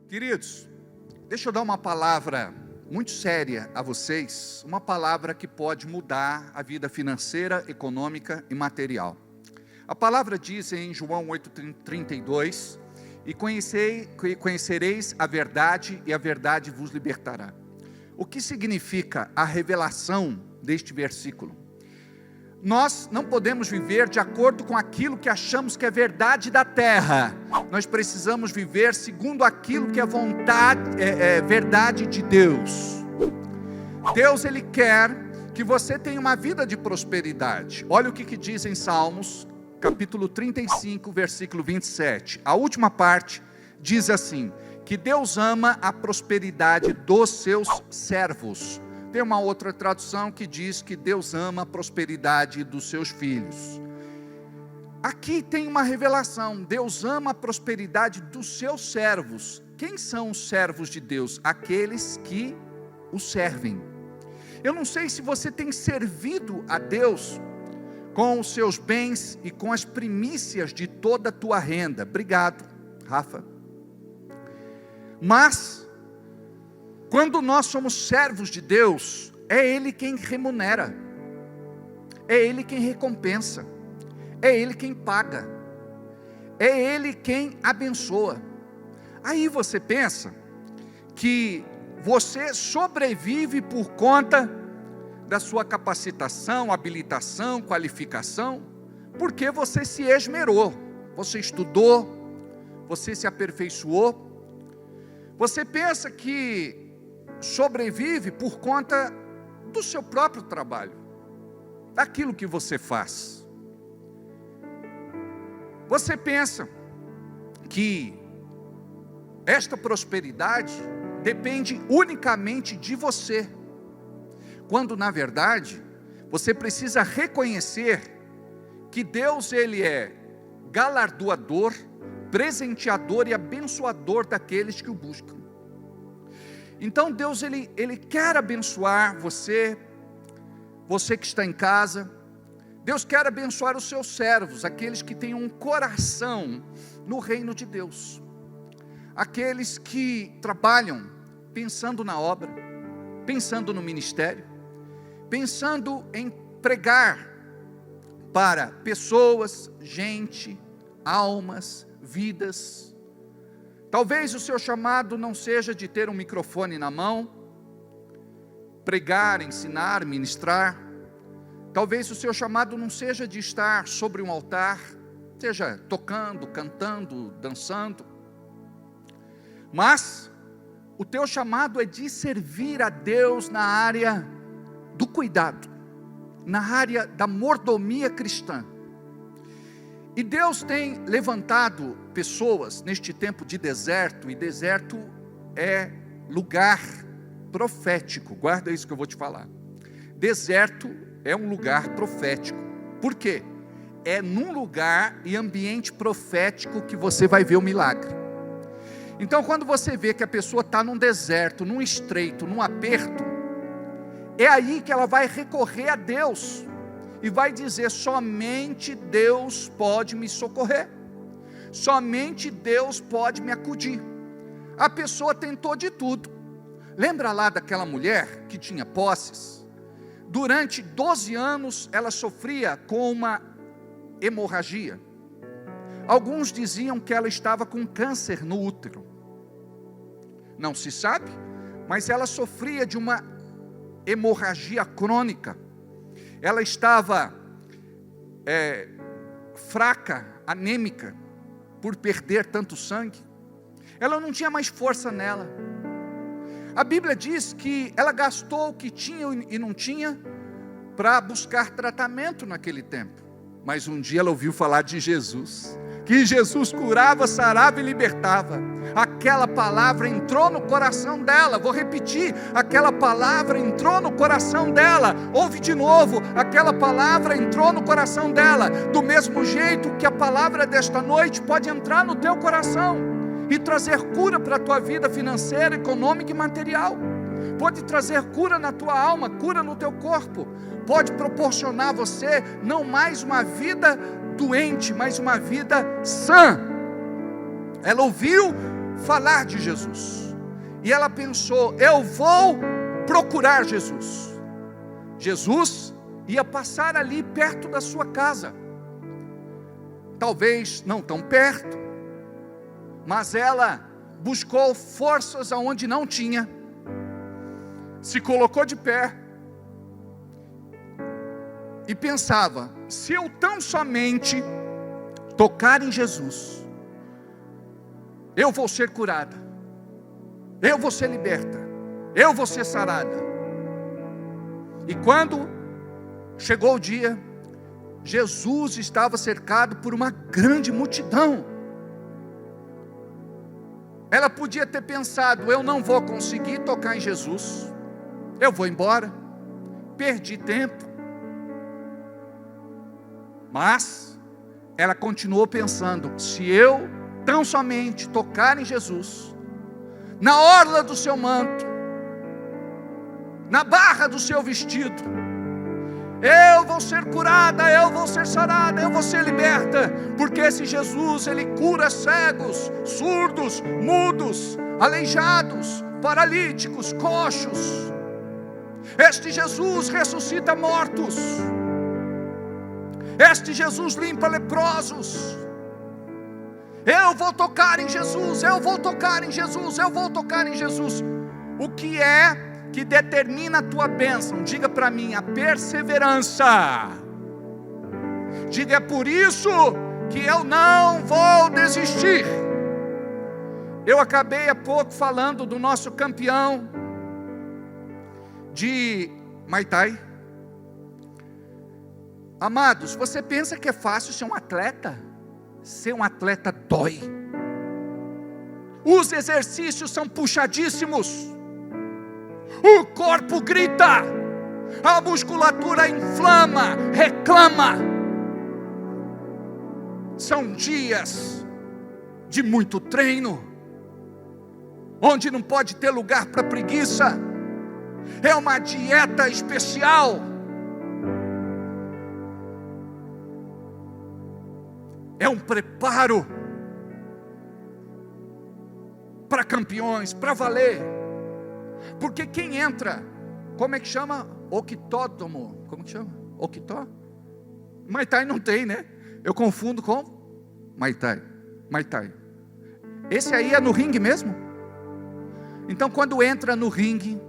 Queridos, deixa eu dar uma palavra muito séria a vocês, uma palavra que pode mudar a vida financeira, econômica e material. A palavra diz em João 8,32, e conhecereis a verdade, e a verdade vos libertará. O que significa a revelação deste versículo? Nós não podemos viver de acordo com aquilo que achamos que é verdade da terra. Nós precisamos viver segundo aquilo que é verdade de Deus. Deus, Ele quer que você tenha uma vida de prosperidade. Olha o que diz em Salmos, capítulo 35, versículo 27. A última parte diz assim, que Deus ama a prosperidade dos seus servos. Tem uma outra tradução que diz que Deus ama a prosperidade dos seus filhos. Aqui tem uma revelação, Deus ama a prosperidade dos seus servos. Quem são os servos de Deus? Aqueles que o servem. Eu não sei se você tem servido a Deus com os seus bens e com as primícias de toda a tua renda. Obrigado, Rafa. Mas quando nós somos servos de Deus, é Ele quem remunera, é Ele quem recompensa, é Ele quem paga, é Ele quem abençoa. Aí você pensa que você sobrevive por conta da sua capacitação, habilitação, qualificação, porque você se esmerou, você estudou, você se aperfeiçoou. Você pensa que sobrevive por conta do seu próprio trabalho, daquilo que você faz. Você pensa que esta prosperidade depende unicamente de você, quando na verdade você precisa reconhecer que Deus, Ele é galardoador, presenteador e abençoador daqueles que o buscam. Então Deus, Ele quer abençoar você que está em casa. Deus quer abençoar os seus servos, aqueles que têm um coração no reino de Deus, aqueles que trabalham pensando na obra, pensando no ministério, pensando em pregar para pessoas, gente, almas, vidas. Talvez o seu chamado não seja de ter um microfone na mão, pregar, ensinar, ministrar. Talvez o seu chamado não seja de estar sobre um altar, seja tocando, cantando, dançando. Mas o teu chamado é de servir a Deus na área do cuidado, na área da mordomia cristã. E Deus tem levantado pessoas neste tempo de deserto, e deserto é lugar profético, guarda isso que eu vou te falar. Deserto é um lugar profético. Por quê? É num lugar e ambiente profético que você vai ver o milagre. Então quando você vê que a pessoa está num deserto, num estreito, num aperto, é aí que ela vai recorrer a Deus, e vai dizer, somente Deus pode me socorrer, somente Deus pode me acudir. A pessoa tentou de tudo. Lembra lá daquela mulher que tinha posses? Durante 12 anos ela sofria com uma hemorragia. Alguns diziam que ela estava com câncer no útero. Não se sabe, mas ela sofria de uma hemorragia crônica. Ela estava fraca, anêmica, por perder tanto sangue. Ela não tinha mais força nela. A Bíblia diz que ela gastou o que tinha e não tinha para buscar tratamento naquele tempo. Mas um dia ela ouviu falar de Jesus, que Jesus curava, sarava e libertava. Aquela palavra entrou no coração dela. Vou repetir, aquela palavra entrou no coração dela. Ouve de novo, aquela palavra entrou no coração dela. Do mesmo jeito que a palavra desta noite pode entrar no teu coração e trazer cura para a tua vida financeira, econômica e material. Pode trazer cura na tua alma, cura no teu corpo. Pode proporcionar a você não mais uma vida doente, mas uma vida sã. Ela ouviu falar de Jesus. E ela pensou: eu vou procurar Jesus. Jesus ia passar ali perto da sua casa. Talvez não tão perto, mas ela buscou forças aonde não tinha, se colocou de pé e pensava: se eu tão somente tocar em Jesus, eu vou ser curada, eu vou ser liberta, eu vou ser sarada. E quando chegou o dia, Jesus estava cercado por uma grande multidão. Ela podia ter pensado: eu não vou conseguir tocar em Jesus, eu vou embora, perdi tempo. Mas ela continuou pensando: se eu tão somente tocar em Jesus, na orla do seu manto, na barra do seu vestido, eu vou ser curada, eu vou ser sarada, eu vou ser liberta, porque esse Jesus, Ele cura cegos, surdos, mudos, aleijados, paralíticos, coxos. Este Jesus ressuscita mortos, este Jesus limpa leprosos. Eu vou tocar em Jesus, eu vou tocar em Jesus, eu vou tocar em Jesus. O que é que determina a tua bênção? Diga para mim: a perseverança. Diga: é por isso que eu não vou desistir. Eu acabei há pouco falando do nosso campeão de Muay Thai. Amados, você pensa que é fácil ser um atleta? Ser um atleta dói. Os exercícios são puxadíssimos. O corpo grita, a musculatura inflama, reclama. São dias de muito treino, onde não pode ter lugar para preguiça. É uma dieta especial. É um preparo para campeões, para valer. Porque quem entra, como é que chama? Octódromo. Como que chama? Octó? Muay Thai não tem, né? Eu confundo com Muay Thai. Muay Thai. Esse aí é no ringue mesmo? Então quando entra no ringue,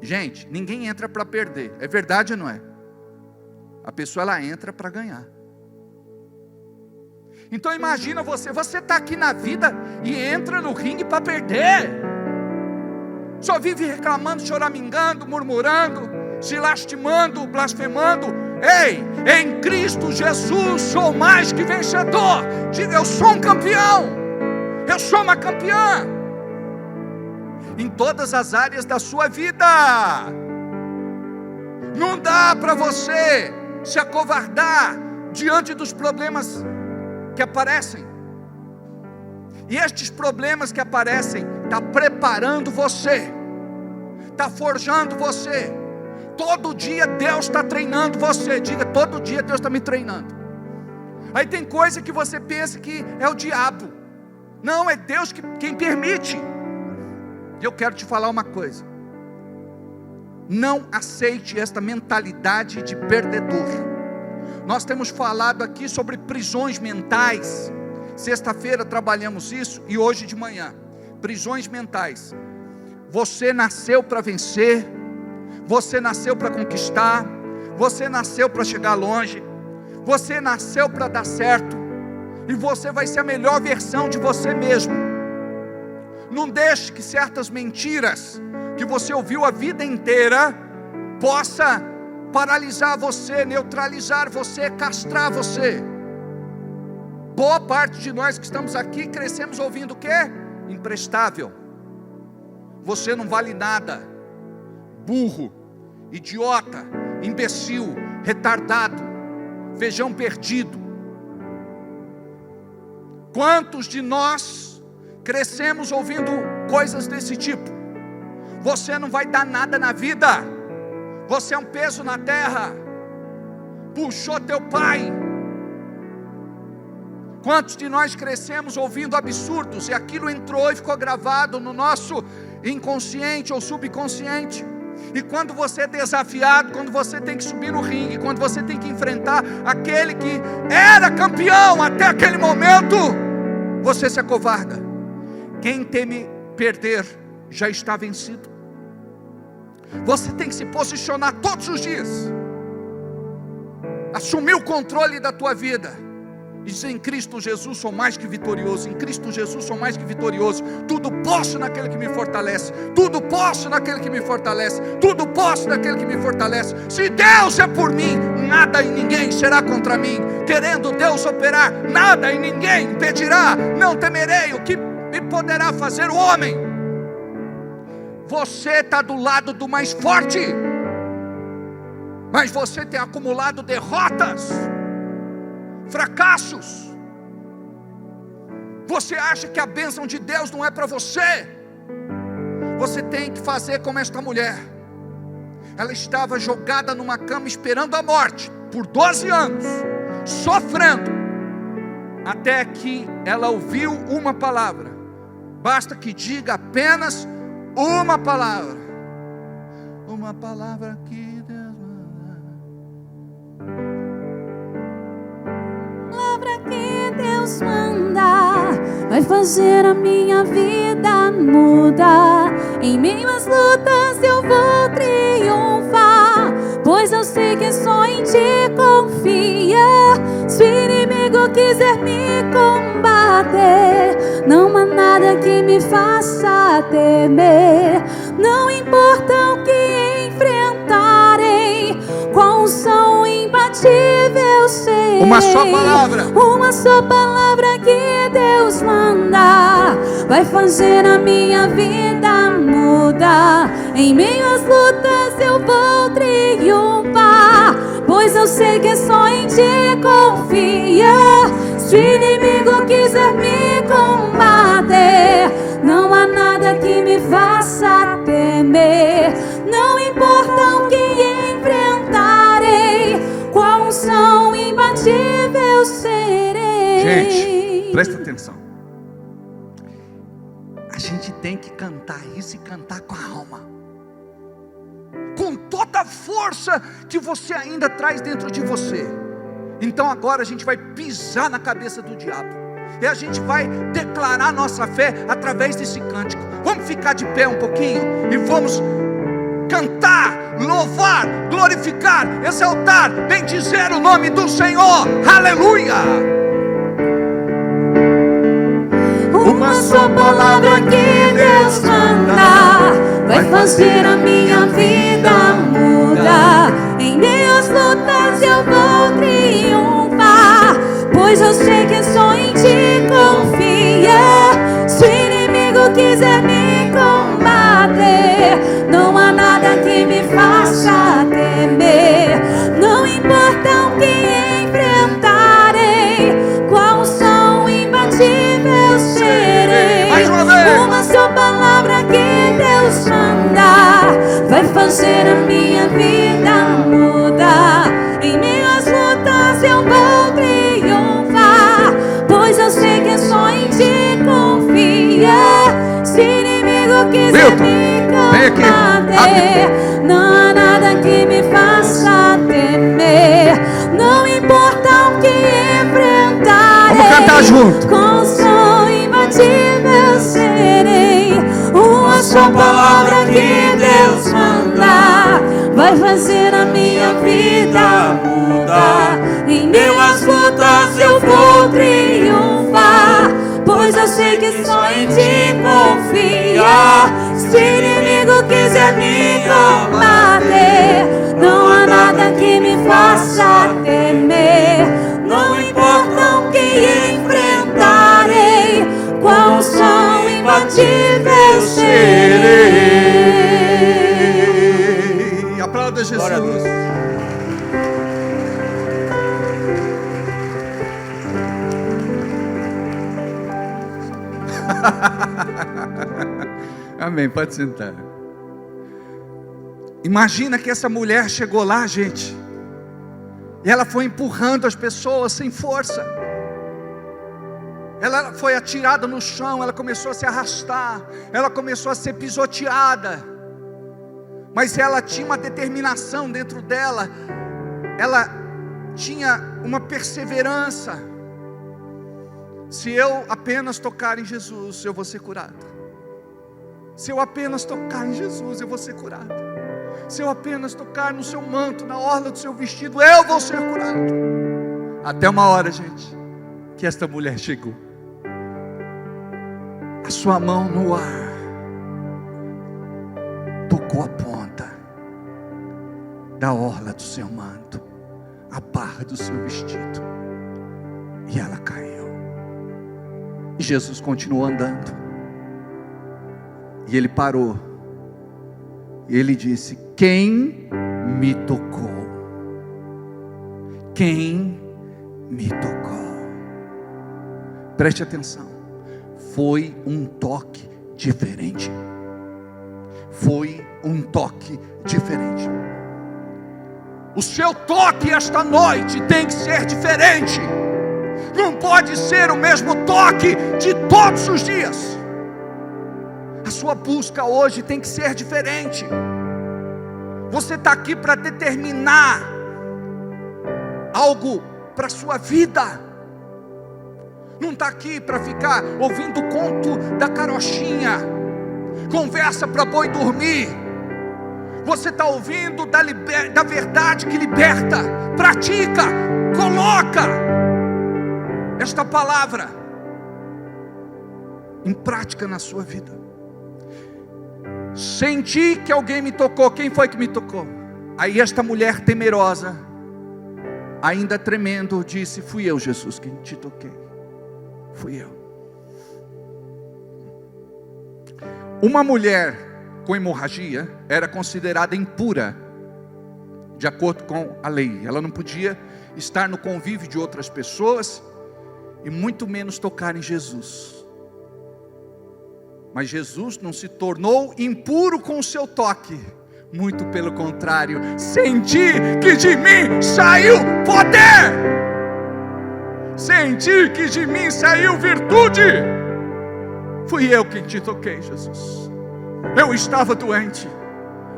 gente, ninguém entra para perder. É verdade ou não é? A pessoa, ela entra para ganhar. Então imagina você está aqui na vida e entra no ringue para perder. Só vive reclamando, choramingando, murmurando, se lastimando, blasfemando. Ei, em Cristo Jesus sou mais que vencedor. Diga: eu sou um campeão, eu sou uma campeã, em todas as áreas da sua vida. Não dá para você se acovardar diante dos problemas que aparecem. E estes problemas que aparecem está preparando você, está forjando você. Todo dia Deus está treinando você. Diga: todo dia Deus está me treinando. Aí tem coisa que você pensa que é o diabo. Não, é Deus quem permite. E eu quero te falar uma coisa: não aceite esta mentalidade de perdedor. Nós temos falado aqui sobre prisões mentais. Sexta-feira trabalhamos isso, e hoje de manhã, prisões mentais. Você nasceu para vencer, você nasceu para conquistar, você nasceu para chegar longe, você nasceu para dar certo, e você vai ser a melhor versão de você mesmo. Não deixe que certas mentiras que você ouviu a vida inteira possa paralisar você, neutralizar você, castrar você. Boa parte de nós que estamos aqui crescemos ouvindo o quê? Imprestável. Você não vale nada. Burro, idiota, imbecil, retardado, feijão perdido. Quantos de nós crescemos ouvindo coisas desse tipo? Você não vai dar nada na vida. Você é um peso na terra. Puxou teu pai. Quantos de nós crescemos ouvindo absurdos e aquilo entrou e ficou gravado no nosso inconsciente ou subconsciente? E quando você é desafiado, quando você tem que subir no ringue, quando você tem que enfrentar aquele que era campeão até aquele momento, você se acovarda. Quem teme perder já está vencido. Você tem que se posicionar todos os dias, assumir o controle da tua vida e dizer: em Cristo Jesus sou mais que vitorioso, em Cristo Jesus sou mais que vitorioso, tudo posso naquele que me fortalece, tudo posso naquele que me fortalece, tudo posso naquele que me fortalece. Se Deus é por mim, nada e ninguém será contra mim. Querendo Deus operar, nada e ninguém impedirá. Não temerei o que me poderá fazer o homem. Você está do lado do mais forte, mas você tem acumulado derrotas, fracassos. Você acha que a bênção de Deus não é para você? Você tem que fazer como esta mulher. Ela estava jogada numa cama esperando a morte por 12 anos, sofrendo, até que ela ouviu uma palavra. Basta que diga apenas uma palavra que Deus manda. Palavra que Deus manda vai fazer a minha vida mudar. Em meio às lutas eu vou triunfar, pois eu sei que só em ti confia. Se o inimigo quiser me combater, não há nada que me faça temer. Não importa o que enfrentarem, qual som imbatível serei. Uma só palavra, uma só palavra que Deus manda vai fazer a minha vida mudar. Em meio às lutas eu vou triunfar, pois eu sei que só em ti confia. Se o inimigo quiser me combater, não há nada que me faça temer. Não importa o que enfrentarei, qual som imbatível serei. Gente, presta atenção. A gente tem que cantar isso e cantar com a alma, com toda a força que você ainda traz dentro de você. Então agora a gente vai pisar na cabeça do diabo, e a gente vai declarar nossa fé através desse cântico. Vamos ficar de pé um pouquinho e vamos cantar, louvar, glorificar, exaltar, bendizer o nome do Senhor. Aleluia! Uma só palavra que Deus manda vai fazer a minha vida mudar. Em meio às lutas eu vou triunfar, pois eu sei que só em ti confia. Se o inimigo quiser me combater, não há nada que me faça temer. Não importa o que enfrentarei, qual som imbatível serei. Mais uma vez. Uma só palavra que Deus manda vai fazer a minha vida mudar. Em meio às lutas eu vou triunfar, pois eu sei que só em ti confia. Se o inimigo quiser me combater, não há nada que me faça temer. Não importa o que enfrentarei, vamos cantar junto. com som imbatível serei. Uma só palavra que Deus manda vai fazer a minha vida mudar. Em meio às lutas eu vou triunfar, pois eu sei que só em ti confia. Se o inimigo quiser me combater, não há nada que me faça temer. Não importa o que enfrentarei, qual som imbatível serei. Aplauda Jesus. Glória a Deus. Amém, pode sentar. Imagina que essa mulher chegou lá, gente, e ela foi empurrando as pessoas sem força. ela foi atirada no chão, ela começou a se arrastar, ela começou a ser pisoteada, mas ela tinha uma determinação dentro dela, ela tinha uma perseverança. Se eu apenas tocar em Jesus, eu vou ser curado. Se eu apenas tocar em Jesus, eu vou ser curado. Se eu apenas tocar no seu manto, na orla do seu vestido, eu vou ser curado. Até uma hora, gente, que esta mulher chegou. A sua mão no ar tocou a ponta da orla do seu manto, a barra do seu vestido, e ela caiu. E Jesus continuou andando, e ele parou, e ele disse: quem me tocou? Quem me tocou? Preste atenção. Foi um toque diferente. Foi um toque diferente. O seu toque esta noite tem que ser diferente. Não pode ser o mesmo toque de todos os dias. A sua busca hoje tem que ser diferente. Você está aqui para determinar algo para a sua vida. Não está aqui para ficar ouvindo o conto da carochinha, conversa para boi dormir. Você está ouvindo da verdade que liberta. Pratica, coloca esta palavra em prática na sua vida. Senti que alguém me tocou. Quem foi que me tocou? Aí esta mulher temerosa, ainda tremendo, disse: fui eu, Jesus, quem te toquei. Fui eu. Uma mulher com hemorragia era considerada impura, de acordo com a lei. Ela não podia estar no convívio de outras pessoas, e muito menos tocar em Jesus. Mas Jesus não se tornou impuro com o seu toque, muito pelo contrário, senti que de mim saiu poder. Senti que de mim saiu virtude. Fui eu quem te toquei, Jesus. Eu estava doente,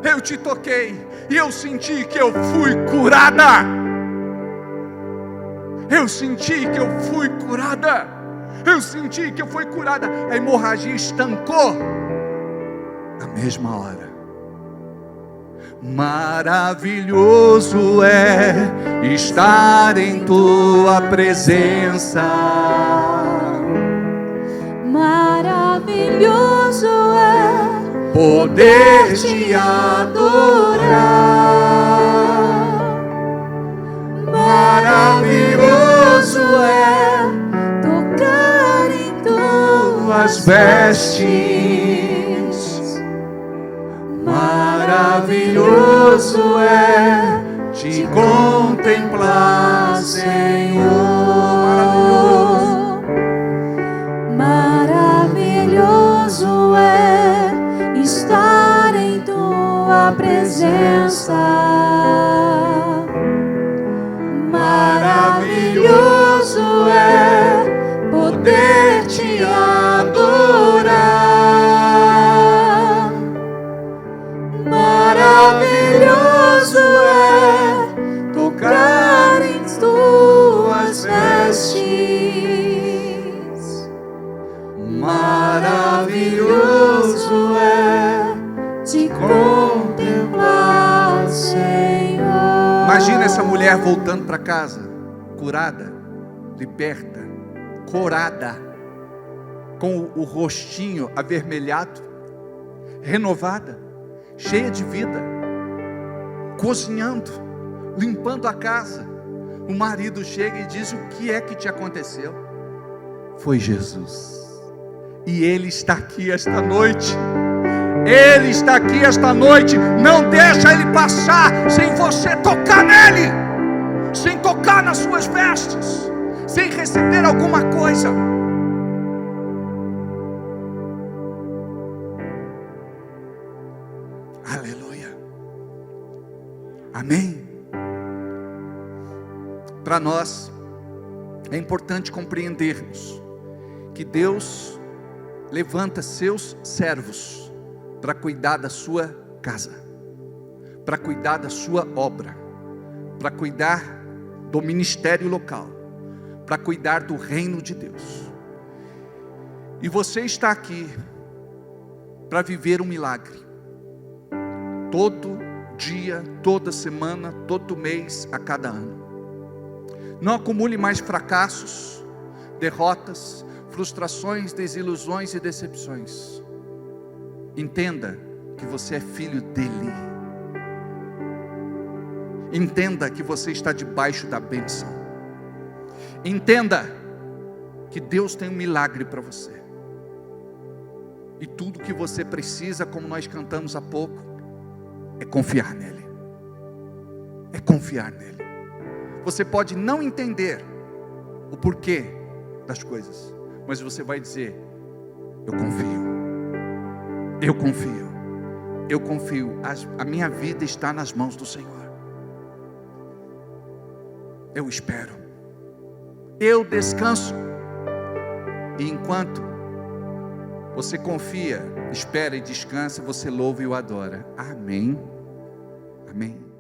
eu te toquei, e eu senti que eu fui curada. Eu senti que eu fui curada. Eu senti que eu fui curada. A hemorragia estancou na mesma hora. Maravilhoso é estar em tua presença. Maravilhoso é poder te adorar. Maravilhoso é tocar em tuas vestes. Maravilhoso é te contemplar, Senhor. Maravilhoso é estar em tua presença. Maravilhoso é poder te adorar. Maravilhoso é tocar em tuas vestes. Maravilhoso é te contemplar, Senhor. Imagina essa mulher voltando para casa, curada, liberta, corada, com o rostinho avermelhado, renovada, cheia de vida, cozinhando, limpando a casa. O marido chega e diz: o que é que te aconteceu? Foi Jesus. E Ele está aqui esta noite. Ele está aqui esta noite. Não deixa Ele passar sem você tocar nele, sem tocar nas suas vestes, sem receber alguma coisa. Aleluia. Amém. Para nós é importante compreendermos que Deus levanta seus servos para cuidar da sua casa, para cuidar da sua obra, para cuidar do ministério local, para cuidar do reino de Deus. E você está aqui para viver um milagre, todo dia, toda semana, todo mês, a cada ano. Não acumule mais fracassos, derrotas, frustrações, desilusões e decepções. Entenda que você é filho dele. Entenda que você está debaixo da bênção. Entenda que Deus tem um milagre para você. E tudo que você precisa, como nós cantamos há pouco, é confiar nele. É confiar nele. Você pode não entender o porquê das coisas, mas você vai dizer: eu confio. Eu confio. Eu confio. A minha vida está nas mãos do Senhor. Eu espero. Eu descanso. E enquanto você confia, espera e descansa, você louva e o adora. Amém. Amém.